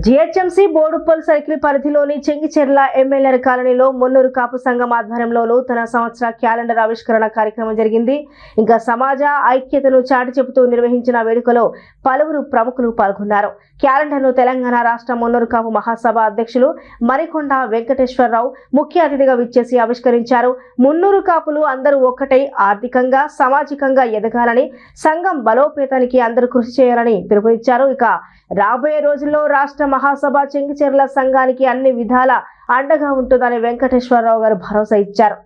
GHMC Boduppal circle పరిధిలోని చెంగిచెర్ల ఎమ్మెల్యేల కాలనీలో మున్నూరు కాపు సంఘం ఆధ్వర్యంలో నూతన సంవత్సర క్యాలెండర్ ఆవిష్కరణ కార్యక్రమం జరిగింది. ఇంకా సమాజ ఐక్యతను చాటి చెబుతూ నిర్వహించిన వేడుకలో పలువురు ప్రముఖులు పాల్గొన్నారు. క్యాలెండర్ను తెలంగాణ రాష్ట్ర మున్నూరు కాపు మహాసభ అధ్యక్షులు మరికొండ వెంకటేశ్వరరావు ముఖ్య అతిథిగా విచ్చేసి ఆవిష్కరించారు. మున్నూరు కాపులు అందరూ ఒక్కటై ఆర్థికంగా సామాజికంగా ఎదగాలని, సంఘం బలోపేతానికి అందరూ కృషి చేయాలని పిలుపునిచ్చారు. ఇక రాబోయే రోజుల్లో రాష్ట్ర మహాసభ చెంగిచెర్ల సంఘానికి అన్ని విధాల అండగా ఉంటుందని వెంకటేశ్వరరావు గారు భరోసా ఇచ్చారు.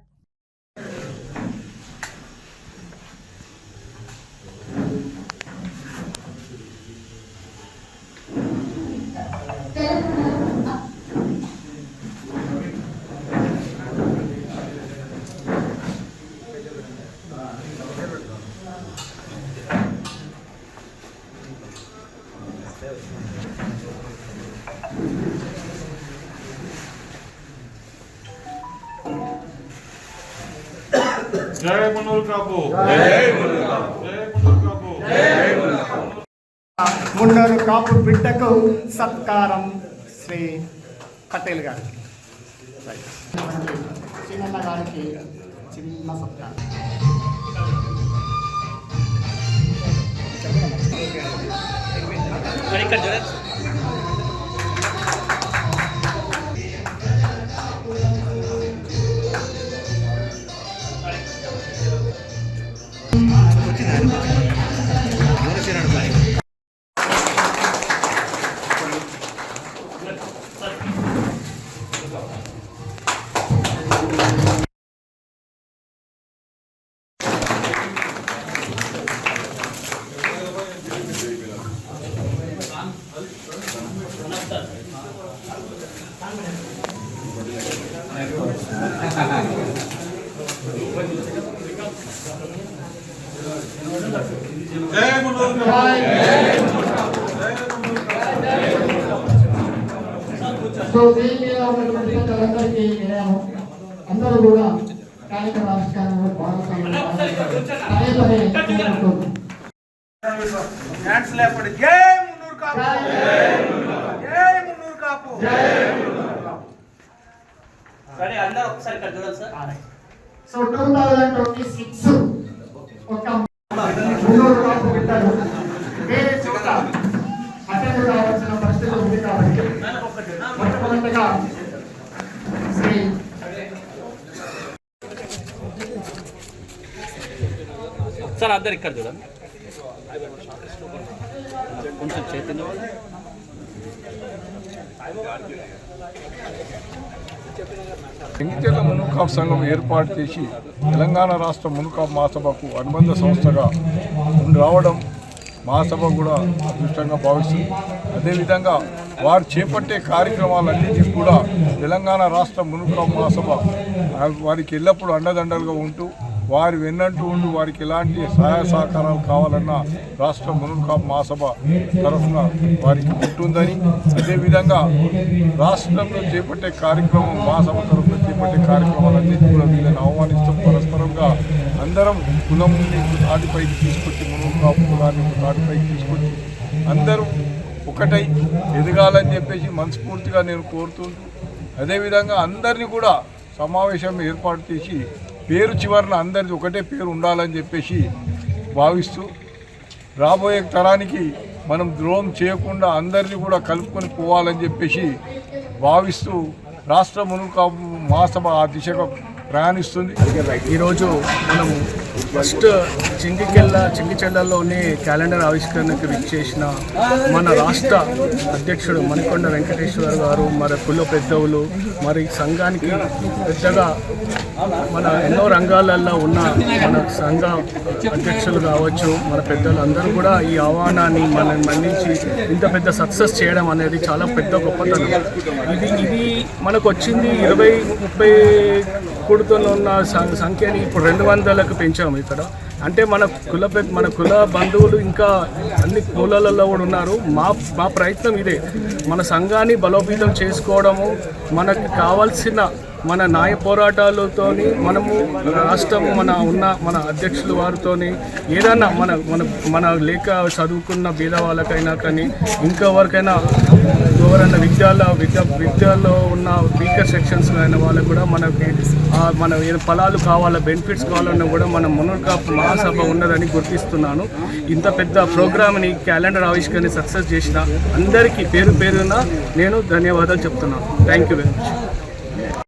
जय मुन्नूर कापू, जय मुन्नूर कापू, जय मुन्नूर कापू, जय मुन्नूर कापू. మున్నూరు కాపు బిడ్డకు సత్కారం శ్రీ పటేల్ గారికి, చిన్న గారికి చిన్న సత్కారం. जय मुन्नूर कापू, जय मुन्नूर कापू, जय मुन्नूर कापू, जय मुन्नूर कापू. సో దీని మీద ఉన్నటువంటి అందరికీ నేను అందరూ కూడా కార్యక్రమ ఆవిష్కరణలో హ్యాండ్స్ లేపండి. జై మున్నూరు కాపు, జై మున్నూరు కాపు, జై మున్నూరు కాపు. సరే అందరూ ఒకసారి ఇక్కడ చూడండి సార్. సో 2026 ఒక మున్నూరు కాపు బిడ్డలు వేరే చోట అటెండ్ కావాల్సిన పరిస్థితి ఉంది కాబట్టి మొట్టమొదటిగా శ్రీ సార్ అందరు ఇక్కడ చూడండి. కొంచెం చైతన్య చెంగిచెర్ల మున్నూరు కాపు సంఘం ఏర్పాటు చేసి తెలంగాణ రాష్ట్ర మున్నూరు కాపు మహాసభకు అనుబంధ సంస్థగా రావడం మహాసభ కూడా అదృష్టంగా భావిస్తుంది. అదేవిధంగా వారు చేపట్టే కార్యక్రమాలన్నింటినీ కూడా తెలంగాణ రాష్ట్ర మున్నూరు కాపు మహాసభ వారికి ఎల్లప్పుడూ అండదండలుగా ఉంటూ వారి వెన్నంటూ ఉండి వారికి ఎలాంటి సహాయ సహకారాలు కావాలన్నా రాష్ట్ర మున్నూరు కాపు మహాసభ తరఫున వారికి ఉంటుందని, అదేవిధంగా రాష్ట్రంలో చేపట్టే కార్యక్రమం మహాసభ తరఫున చేపట్టే కార్యక్రమాలన్నింటినీ కూడా వీళ్ళని ఆహ్వానిస్తూ పరస్పరంగా అందరం కులం తాటిపైకి తీసుకొచ్చి మున్నూరు కాపు కులాన్ని తాటిపైకి తీసుకొచ్చి అందరూ ఒకటై ఎదగాలని చెప్పేసి మనస్ఫూర్తిగా నేను కోరుతుంటూ, అదేవిధంగా అందరినీ కూడా సమావేశం ఏర్పాటు చేసి పేరు చివరన అందరిది ఒకటే పేరు ఉండాలని చెప్పేసి భావిస్తూ రాబోయే తరానికి మనం ద్రోహం చేయకుండా అందరినీ కూడా కలుపుకొని పోవాలని చెప్పేసి భావిస్తూ రాష్ట్ర మున్నూరు కాపు మహాసభ ఆ దిశగా ప్రయాణిస్తుంది. ఈరోజు మనము ఫస్ట్ చెంగిచెర్లలోని క్యాలెండర్ ఆవిష్కరణకు విచ్చేసిన మన రాష్ట్ర అధ్యక్షుడు మరికొండ వెంకటేశ్వర గారు, మరి కుల పెద్దవులు, మరి సంఘానికి పెద్దగా మన ఎన్నో రంగాలలో ఉన్న మన సంఘ అధ్యక్షులు కావచ్చు, మన పెద్దలు అందరూ కూడా ఈ ఆహ్వానాన్ని మనం మన్నించి ఇంత పెద్ద సక్సెస్ చేయడం అనేది చాలా పెద్ద గొప్పతనం. ఇది మనకు వచ్చింది 20-30 కూడుతున్న ఉన్న సంఖ్యని ఇప్పుడు 200లకు పెంచాము ఇక్కడ. అంటే మన కుల బంధువులు ఇంకా అన్ని కులాలలో కూడా ఉన్నారు. మా ప్రయత్నం ఇదే, మన సంఘాన్ని బలోపేతం చేసుకోవడము, మనకు కావాల్సిన మన న్యాయ పోరాటాలతో మనము రాష్ట్రం మన అధ్యక్షులు వారితోని ఏదైనా మన లేక చదువుకున్న బీద వాళ్ళకైనా కానీ ఇంకెవరికైనా ఎవరైనా విద్యలో ఉన్న వీకర్ సెక్షన్స్ అయిన వాళ్ళకు కూడా మన ఫలాలు కావాలా బెనిఫిట్స్ కావాలన్నా కూడా మన మున్నూరు కాపు మహాసభ ఉన్నదని గుర్తిస్తున్నాను. ఇంత పెద్ద ప్రోగ్రామ్ని క్యాలెండర్ ఆవిష్కరణ సక్సెస్ చేసిన అందరికీ పేరున నేను ధన్యవాదాలు చెప్తున్నాను. Thank you very much.